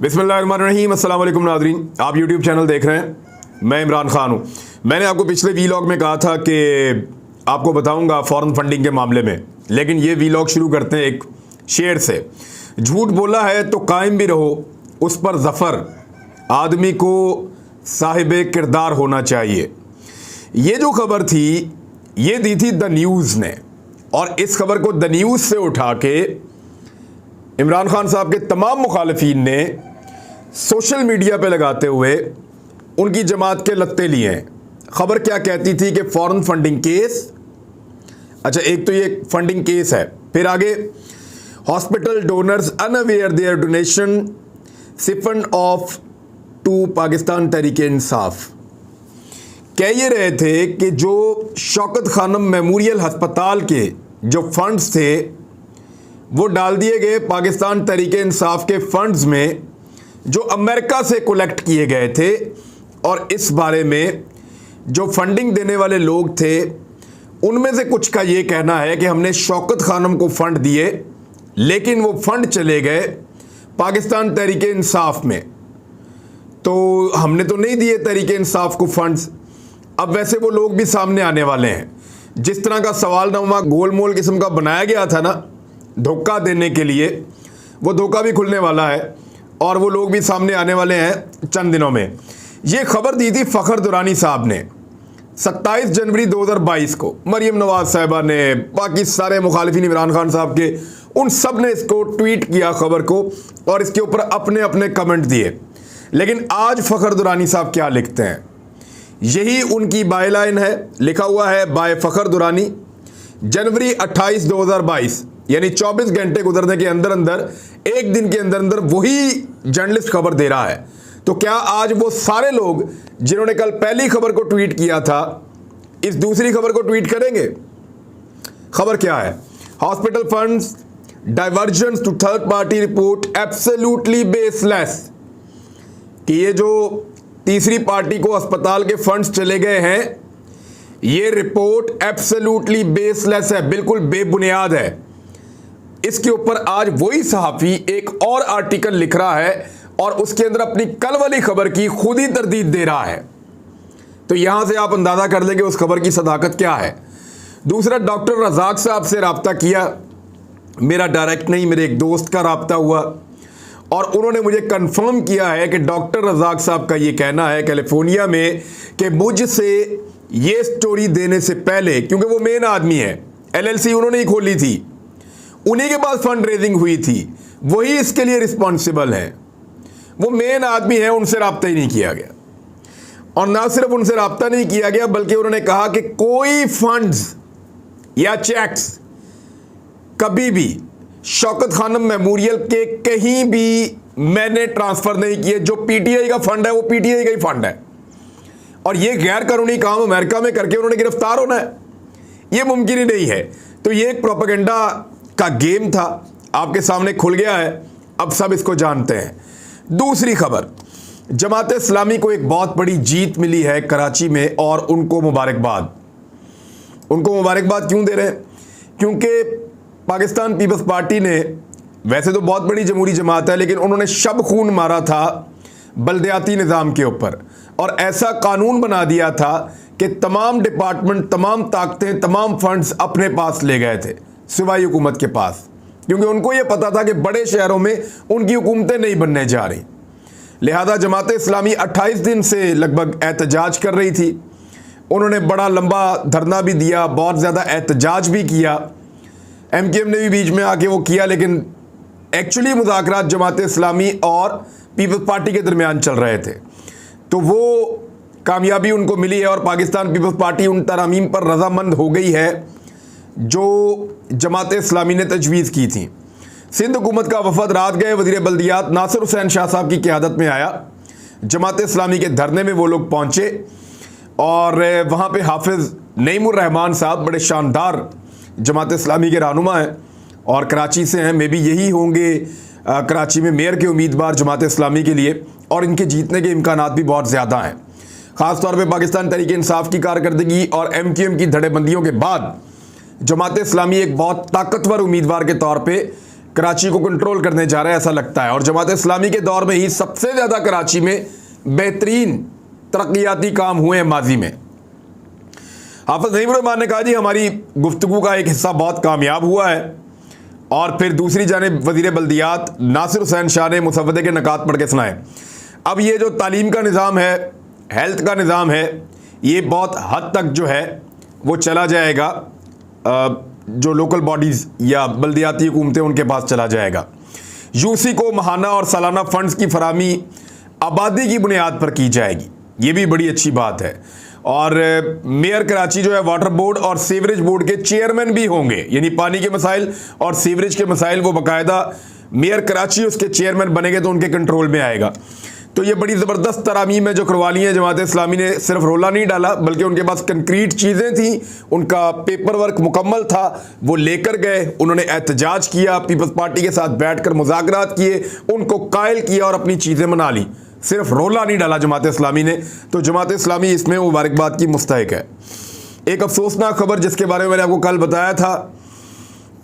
बिस्मिल्लाहिर्रहमानिर्रहीम। अस्सलाम वालेकुम नाज़रीन, आप यूट्यूब चैनल देख रहे हैं, मैं इमरान खान हूँ। मैंने आपको पिछले वीलॉग में कहा था कि आपको बताऊंगा फॉरेन फंडिंग के मामले में, लेकिन ये वीलॉग शुरू करते हैं एक शेर से। झूठ बोला है तो कायम भी रहो, उस पर ज़फ़र आदमी को साहिब किरदार होना चाहिए। ये जो खबर थी ये दी थी द न्यूज़ ने, और इस खबर को द न्यूज़ से उठा के इमरान खान साहब के तमाम मुखालिफिन ने सोशल मीडिया पे लगाते हुए उनकी जमात के लत्ते लिए हैं। खबर क्या कहती थी कि फॉरेन फंडिंग केस, अच्छा एक तो ये फंडिंग केस है, फिर आगे hospital donors unaware their donation siphon off to Pakistan Tehreek Insaf. कह ये रहे थे कि जो शौकत खानम मेमोरियल अस्पताल के जो फंड्स थे वो डाल दिए गए पाकिस्तान तहरीक इंसाफ के फंड्स में जो अमेरिका से कलेक्ट किए गए थे, और इस बारे में जो फंडिंग देने वाले लोग थे उनमें से कुछ का ये कहना है कि हमने शौकत खानम को फंड दिए लेकिन वो फंड चले गए पाकिस्तान तहरीक इंसाफ में, तो हमने तो नहीं दिए तहरीक इंसाफ को फंड्स। अब वैसे वो लोग भी सामने आने वाले हैं। जिस तरह का सवालनामा गोलमोल किस्म का बनाया गया था ना धोखा देने के लिए, वो धोखा भी खुलने वाला है और वो लोग भी सामने आने वाले हैं चंद दिनों में। ये खबर दी थी फ़खर दुरानी साहब ने 27 जनवरी 2022 को। मरीम नवाज साहिबा ने, बाकी सारे मुखालिफिन इमरान खान साहब के, उन सब ने इसको ट्वीट किया खबर को, और इसके ऊपर अपने अपने कमेंट दिए। लेकिन आज फ़खर दुरानी साहब क्या लिखते हैं, यही उनकी बायलाइन है। लिखा हुआ है बाय फ़खर दुरानी, जनवरी 28 2022, यानी 24 घंटे गुजरने के अंदर अंदर, एक दिन के अंदर अंदर वही जर्नलिस्ट खबर दे रहा है। तो क्या आज वो सारे लोग जिन्होंने कल पहली खबर को ट्वीट किया था इस दूसरी खबर को ट्वीट करेंगे? खबर क्या है? Hospital funds diversion to third party report absolutely baseless. कि ये जो तीसरी पार्टी को अस्पताल के फंड्स चले गए हैं, ये रिपोर्ट एब्सोल्युटली बेसलेस है, बिल्कुल बेबुनियाद है। इसके ऊपर आज वही सहाफ़ी एक और आर्टिकल लिख रहा है और उसके अंदर अपनी कल वाली खबर की खुद ही तरदीद दे रहा है। तो यहां से आप अंदाज़ा कर लेंगे उस खबर की सदाकत क्या है। दूसरा, डॉक्टर रज़ाक साहब से रब्ता किया, मेरा डायरेक्ट नहीं, मेरे एक दोस्त का रब्ता हुआ, और उन्होंने मुझे कंफर्म किया है कि डॉक्टर रज़ाक साहब का ये कहना है कैलिफोर्निया में कि मुझसे ये स्टोरी देने से पहले, क्योंकि वो मेन आदमी है, LLC उन्होंने ही खोली थी, उन्हीं के पास फंड रेजिंग हुई थी, वही इसके लिए रिस्पॉन्सिबल है, वो मेन आदमी है, उनसे रब्ता ही नहीं किया गया। और ना सिर्फ उनसे रब्ता नहीं किया गया बल्कि उन्होंने कहा कि कोई फंड्स या चेक्स कभी भी शौकत खानम मेमोरियल के कहीं भी मैंने ट्रांसफ़र नहीं किए। जो PTI का फंड है वो PTI का ही फंड है, और ये गैर कानूनी काम अमेरिका में करके उन्होंने गिरफ्तार होना है, ये मुमकिन ही नहीं है। तो ये एक प्रोपेगेंडा का गेम था, आपके सामने खुल गया है, अब सब इसको जानते हैं। दूसरी खबर, जमात इस्लामी को एक बहुत बड़ी जीत मिली है कराची में, और उनको मुबारकबाद। उनको मुबारकबाद क्यों दे रहे हैं? क्योंकि पाकिस्तान पीपल्स पार्टी ने, वैसे तो बहुत बड़ी जमहूरी जमात है, लेकिन उन्होंने शब खून मारा था बल्दियाती निज़ाम के ऊपर, और ऐसा कानून बना दिया था कि तमाम डिपार्टमेंट, तमाम ताकतें, तमाम फंड्स अपने पास ले गए थे सूबाई हुकूमत के पास, क्योंकि उनको ये पता था कि बड़े शहरों में उनकी हुकूमतें नहीं बनने जा रही। लिहाजा जमात इस्लामी 28 दिन से लगभग एहतजाज कर रही थी। उन्होंने बड़ा लंबा धरना भी दिया, बहुत ज़्यादा एहतजाज भी किया, MKM ने भी बीच में आके वो किया, लेकिन एक्चुअली मुज़ाकरात जमात इस्लामी और पीपल्स पार्टी के दरमियान चल रहे थे, तो वो कामयाबी उनको मिली है, और पाकिस्तान पीपल्स पार्टी उन तरामीम पर रजामंद हो गई है जो जमात इस्लामी ने तजवीज़ की थी। सिंध हुकूमत का वफद रात गए वज़ीर बल्दियात नासिर हुसैन शाह साहब की क़यादत में आया। जमात इस्लामी के धरने में वो लोग पहुँचे, और वहाँ पे हाफिज़ नईमुर रहमान साहब बड़े शानदार जमात इस्लामी के रहनुमा हैं और कराची से हैं, मे बी यही होंगे कराची में मेयर के उम्मीदवार जमात इस्लामी के लिए, और इनके जीतने के इम्कानात भी बहुत ज़्यादा हैं। ख़ास तौर पे पाकिस्तान तहरीक इंसाफ की कारकर्दगी और MKM की धड़ेबंदियों के बाद जमात इस्लामी एक बहुत ताकतवर उम्मीदवार के तौर पे कराची को कंट्रोल करने जा रहा है ऐसा लगता है। और जमात इस्लामी के दौर में ही सबसे ज़्यादा कराची में बेहतरीन तरक्याती काम हुए हैं माजी में। हाफिज नईम रहमान ने कहा जी हमारी गुफ्तगू का एक हिस्सा बहुत कामयाब हुआ है। और फिर दूसरी जानिब वज़ीर बल्दियात नासिर हुसैन शाह ने मुसव्वदे के नकात पढ़ के सुनाए। अब ये जो तालीम का निज़ाम है, हेल्थ का निज़ाम है, ये बहुत हद तक जो है वो चला जाएगा जो लोकल बॉडीज़ या बल्दियाती हुकूमतें उनके पास चला जाएगा। यूसी को माहाना और सालाना फंड्स की फराहमी आबादी की बुनियाद पर की जाएगी, ये भी बड़ी अच्छी बात है। और मेयर कराची जो है वाटर बोर्ड और सीवरेज बोर्ड के चेयरमैन भी होंगे, यानी पानी के मसाइल और सीवरेज के मसाइल वो बाकायदा मेयर कराची उसके चेयरमैन बनेंगे तो उनके कंट्रोल में आएगा। तो ये बड़ी ज़बरदस्त तरामीम है जो करवा ली है जमात इस्लामी ने। सिर्फ रोला नहीं डाला बल्कि उनके पास कंक्रीट चीज़ें थी, उनका पेपर वर्क मुकम्मल था, वो लेकर गए, उन्होंने एहतजाज किया, पीपल्स पार्टी के साथ बैठकर मुज़ाकरात किए, उनको कायल किया और अपनी चीज़ें मना ली। सिर्फ रोला नहीं डाला जमात इस्लामी ने। तो जमात इस्लामी इसमें मुबारकबाद की मुस्तहिक है। एक अफसोसनाक खबर जिसके बारे में मैंने आपको कल बताया था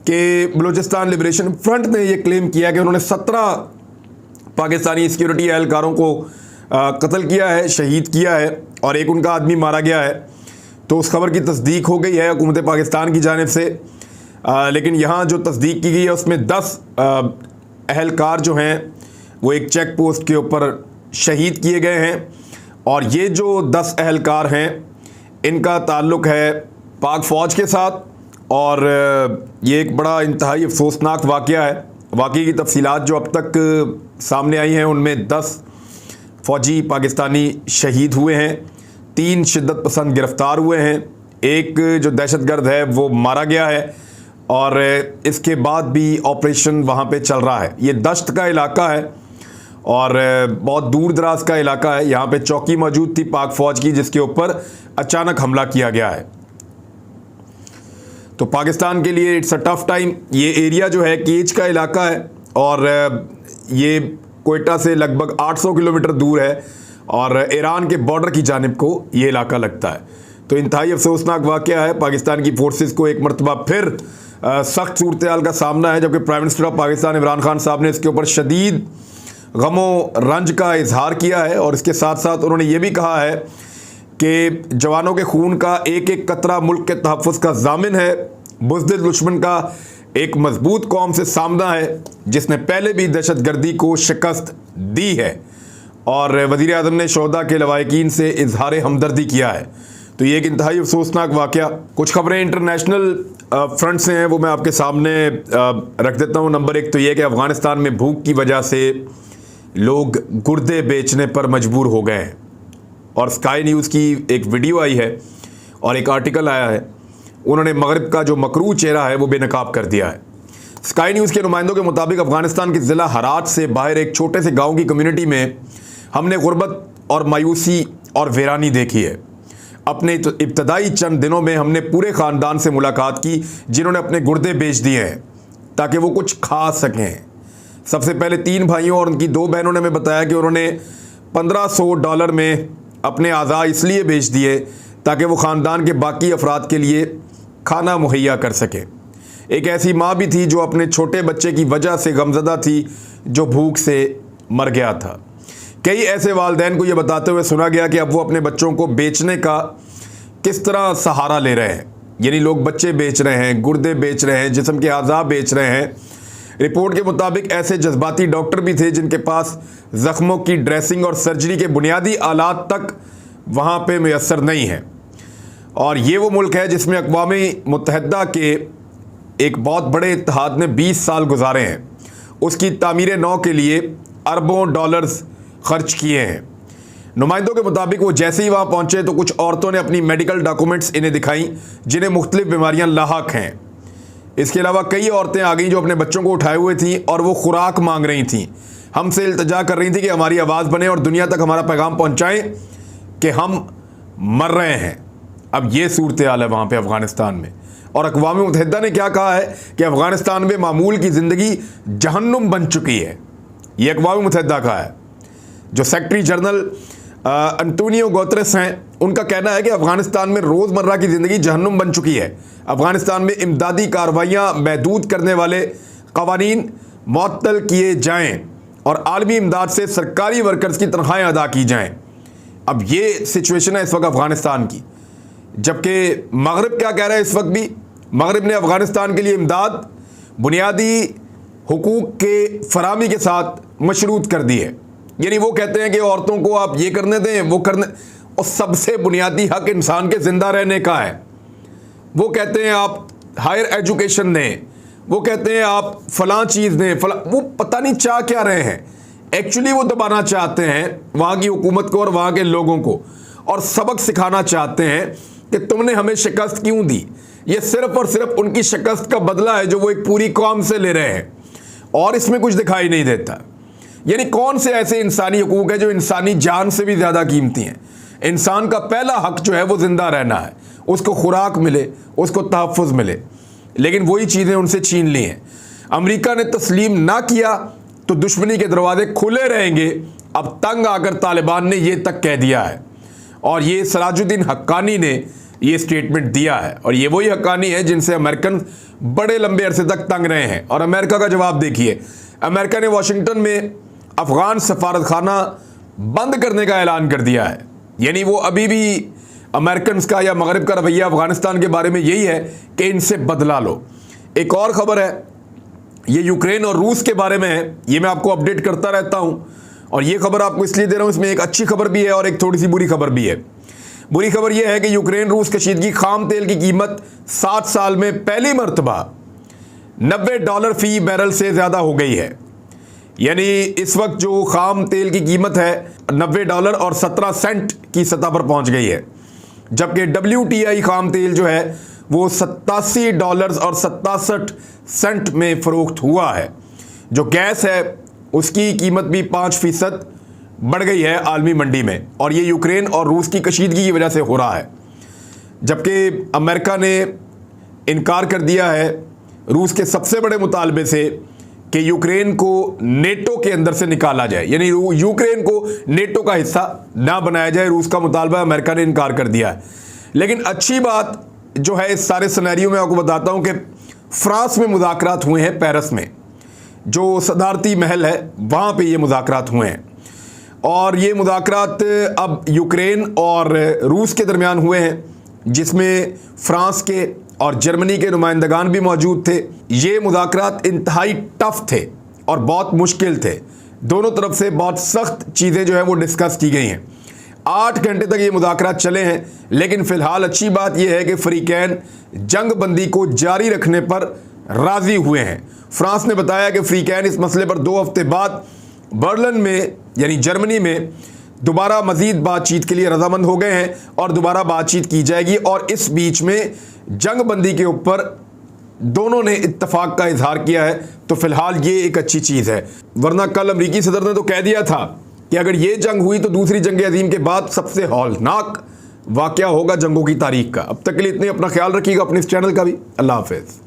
कि बलूचिस्तान लिबरेशन फ्रंट ने यह क्लेम किया कि उन्होंने 17 पाकिस्तानी सिक्योरिटी एहलकारों को कत्ल किया है, शहीद किया है और एक उनका आदमी मारा गया है। तो उस खबर की तस्दीक हो गई है हुकूमत पाकिस्तान की जानिब से। लेकिन यहाँ जो तस्दीक की गई है उसमें 10 एहलकार जो हैं वो एक चेक पोस्ट के ऊपर शहीद किए गए हैं। और ये जो 10 एहलकार हैं इनका ताल्लुक़ है पाक फ़ौज के साथ। और ये एक बड़ा इंतहाई अफसोसनाक वाक़या है। वाक़ई की तफसीलात जो अब तक सामने आई हैं उनमें 10 फ़ौजी पाकिस्तानी शहीद हुए हैं, 3 शिद्दत पसंद गिरफ़्तार हुए हैं, एक जो दहशतगर्द है वो मारा गया है और इसके बाद भी ऑपरेशन वहाँ पे चल रहा है। ये दश्त का इलाका है और बहुत दूर दराज का इलाका है। यहाँ पे चौकी मौजूद थी पाक फ़ौज की जिसके ऊपर अचानक हमला किया गया है। तो पाकिस्तान के लिए इट्स अ टफ टाइम। ये एरिया जो है केज का इलाका है और ये कोयटा से लगभग 800 किलोमीटर दूर है और ईरान के बॉर्डर की जानिब को ये इलाका लगता है। तो इंतहाई अफसोसनाक वाक़या है। पाकिस्तान की फोर्सेस को एक मरतबा फिर सख्त सूरत हाल का सामना है, जबकि prime minister of Pakistan Imran Khan साहब ने इसके ऊपर शदीद गमो रंज का इजहार किया है। और इसके साथ साथ उन्होंने ये भी कहा है कि जवानों के खून का एक एक कतरा मुल्क के तहफ़्फ़ुज़ का ज़ामिन है। बुज़दिल दुश्मन का एक मजबूत कौम से सामना है जिसने पहले भी दहशतगर्दी को शिकस्त दी है। और वज़ीर आज़म ने शोहदा के लवाहिकीन से इजहार हमदर्दी किया है। तो ये एक इंतहाई अफसोसनाक वाक़या। कुछ खबरें इंटरनेशनल फ्रंट से हैं वो मैं आपके सामने रख देता हूँ। नंबर 1 तो ये कि अफ़गानिस्तान में भूख की वजह से लोग गुर्दे बेचने पर मजबूर हो गए हैं। और स्काई न्यूज़ की एक वीडियो आई है और एक आर्टिकल आया है, उन्होंने मगरिब का जो मकरू चेहरा है वो बेनकाब कर दिया है। स्काई न्यूज़ के नुमाइंदों के मुताबिक अफ़गानिस्तान के ज़िला हरात से बाहर एक छोटे से गांव की कम्युनिटी में हमने गुर्बत और मायूसी और वीरानी देखी है। अपने इब्तदाई चंद दिनों में हमने पूरे ख़ानदान से मुलाकात की जिन्होंने अपने गुर्दे बेच दिए हैं ताकि वो कुछ खा सकें। सबसे पहले 3 भाइयों और उनकी 2 बहनों ने हमें बताया कि उन्होंने $1500 में अपने आज़ा इसलिए बेच दिए ताकि वो ख़ानदान के बाकी अफराद के लिए खाना मुहैया कर सके। एक ऐसी माँ भी थी जो अपने छोटे बच्चे की वजह से गमज़दा थी जो भूख से मर गया था। कई ऐसे वालिदैन को ये बताते हुए सुना गया कि अब वो अपने बच्चों को बेचने का किस तरह सहारा ले रहे हैं, यानी लोग बच्चे बेच रहे हैं, गुर्दे बेच रहे हैं, जिस्म के आज़ा बेच रहे हैं। रिपोर्ट के मुताबिक ऐसे जज्बाती डॉक्टर भी थे जिनके पास ज़ख्मों की ड्रेसिंग और सर्जरी के बुनियादी आलात तक वहाँ पे मैसर नहीं है। और ये वो मुल्क है जिसमें अक़वाम मुत्तहिदा के एक बहुत बड़े इत्तेहाद ने 20 साल गुजारे हैं। उसकी तामीर नौ के लिए अरबों डॉलर्स खर्च किए हैं। नुमाइंदों के मुताबिक वो जैसे ही वहाँ पहुँचे तो कुछ औरतों ने अपनी मेडिकल डॉक्यूमेंट्स इन्हें दिखाई जिन्हें मुख्तलिफ बीमारियाँ लाहक हैं। इसके अलावा कई औरतें आ गईं जो अपने बच्चों को उठाए हुए थीं और वो खुराक मांग रही थीं, हमसे इल्तिजा कर रही थी कि हमारी आवाज़ बने और दुनिया तक हमारा पैगाम पहुँचाएँ कि हम मर रहे हैं। अब ये सूरत हाल है वहाँ पे अफ़गानिस्तान में। और अक़वाम मुत्तहिदा ने क्या कहा है कि अफ़गानिस्तान में मामूल की ज़िंदगी जहन्नुम बन चुकी है। ये अक़वाम मुत्तहिदा का है। जो सेक्रेटरी जनरल अंटोनियो गुतेरेस हैं, उनका कहना है कि अफ़गानिस्तान में रोज़मर्रा की ज़िंदगी जहन्नुम बन चुकी है। अफ़गानिस्तान में इमदादी कार्रवाइयाँ महदूद करने वाले क़वानीन मुअत्तल किए जाएं और आलमी इमदाद से सरकारी वर्कर्स की तनख्वाहें अदा की जाएं। अब ये सिचुएशन है इस वक्त अफ़गानिस्तान की, जबकि मगरिब क्या कह रहा है इस वक्त भी। मगरिब ने अफ़गानिस्तान के लिए इमदाद बुनियादी हुकूक के फरामी के साथ मशरूत कर दी है। यानी वो कहते हैं कि औरतों को आप ये करने दें, वो करने, और सबसे बुनियादी हक इंसान के ज़िंदा रहने का है। वो कहते हैं आप हायर एजुकेशन दें, वो कहते हैं आप फ़लाँ चीज़ दें, वो पता नहीं चाह क्या रहे हैं। एक्चुअली वो दबाना चाहते हैं वहाँ की हुकूमत को और वहाँ के लोगों को, और सबक सिखाना चाहते हैं कि तुमने हमें शिकस्त क्यों दी। ये सिर्फ और सिर्फ उनकी शिकस्त का बदला है जो वो एक पूरी कौम से ले रहे हैं, और इसमें कुछ दिखाई नहीं देता। यानी कौन से ऐसे इंसानी हुकूक है जो इंसानी जान से भी ज़्यादा कीमती हैं। इंसान का पहला हक जो है वो ज़िंदा रहना है, उसको खुराक मिले, उसको तहफ़्फ़ुज़ मिले, लेकिन वही चीज़ें उनसे छीन ली हैं। अमेरिका ने तस्लीम ना किया तो दुश्मनी के दरवाजे खुले रहेंगे। अब तंग आकर तालिबान ने ये तक कह दिया है, और ये सराजुद्दीन हक्कानी ने ये स्टेटमेंट दिया है, और ये वही हक्कानी है जिनसे अमेरिकन बड़े लंबे अरसे तक तंग रहे हैं। और अमेरिका का जवाब देखिए, अमेरिका ने वाशिंगटन में अफ़गान सफारत खाना बंद करने का ऐलान कर दिया है। यानी वो अभी भी अमेरिकन का या मगरिब का रवैया अफ़गानिस्तान के बारे में यही है कि इनसे बदला लो। एक और ख़बर है, ये यूक्रेन और रूस के बारे में है। ये मैं आपको अपडेट करता रहता हूँ, और ये खबर आपको इसलिए दे रहा हूँ, इसमें एक अच्छी खबर भी है और एक थोड़ी सी बुरी खबर भी है। बुरी खबर यह है कि यूक्रेन रूस कशीदगी खाम तेल की कीमत 7 साल में पहली मरतबा $90 फ़ी बैरल से ज़्यादा हो गई है। यानी इस वक्त जो खाम तेल की कीमत है $90 और 17 सेंट की सतह पर पहुंच गई है, जबकि WTI खाम तेल जो है वो $87 और 67 सेंट में फ़रोख्त हुआ है। जो गैस है उसकी कीमत भी 5% बढ़ गई है आलमी मंडी में, और ये यूक्रेन और रूस की कशीदगी की वजह से हो रहा है। जबकि अमेरिका ने इनकार कर दिया है रूस के सबसे बड़े मुतालबे से कि यूक्रेन को नेटो के अंदर से निकाला जाए, यानी यूक्रेन को नेटो का हिस्सा ना बनाया जाए। रूस का मुतालबा अमेरिका ने इनकार कर दिया है। लेकिन अच्छी बात जो है इस सारे सिनेरियो में आपको बताता हूं कि फ्रांस में मुज़ाकरात हुए हैं, पेरिस में जो सदारती महल है वहाँ पे ये मुज़ाकरात हुए हैं, और ये मुज़ाकरात अब यूक्रेन और रूस के दरमियान हुए हैं, जिसमें फ्रांस के और जर्मनी के नुमाइंदगान भी मौजूद थे। ये मुज़ाकरात इंतहाई टफ थे और बहुत मुश्किल थे। दोनों तरफ से बहुत सख्त चीज़ें जो है वो डिस्कस की गई हैं। 8 घंटे तक ये मुज़ाकरात चले हैं, लेकिन फ़िलहाल अच्छी बात यह है कि फ़रीक़ैन जंग बंदी को जारी रखने पर राज़ी हुए हैं। फ्रांस ने बताया कि फ़रीक़ैन इस मसले पर 2 हफ्ते बाद बर्लिन में यानी जर्मनी में दोबारा मज़ीद बातचीत के लिए रज़ामंद हो गए हैं, और दोबारा बातचीत की जाएगी, और इस बीच में जंग बंदी के ऊपर दोनों ने इत्तफाक का इजहार किया है। तो फिलहाल ये एक अच्छी चीज़ है, वरना कल अमरीकी सदर ने तो कह दिया था कि अगर ये जंग हुई तो दूसरी जंग अज़ीम के बाद सबसे हौलनाक वाक़या होगा जंगों की तारीख का। अब तक के लिए इतने, अपना ख्याल रखिएगा, अपने इस चैनल का भी। अल्लाह हाफ़िज़।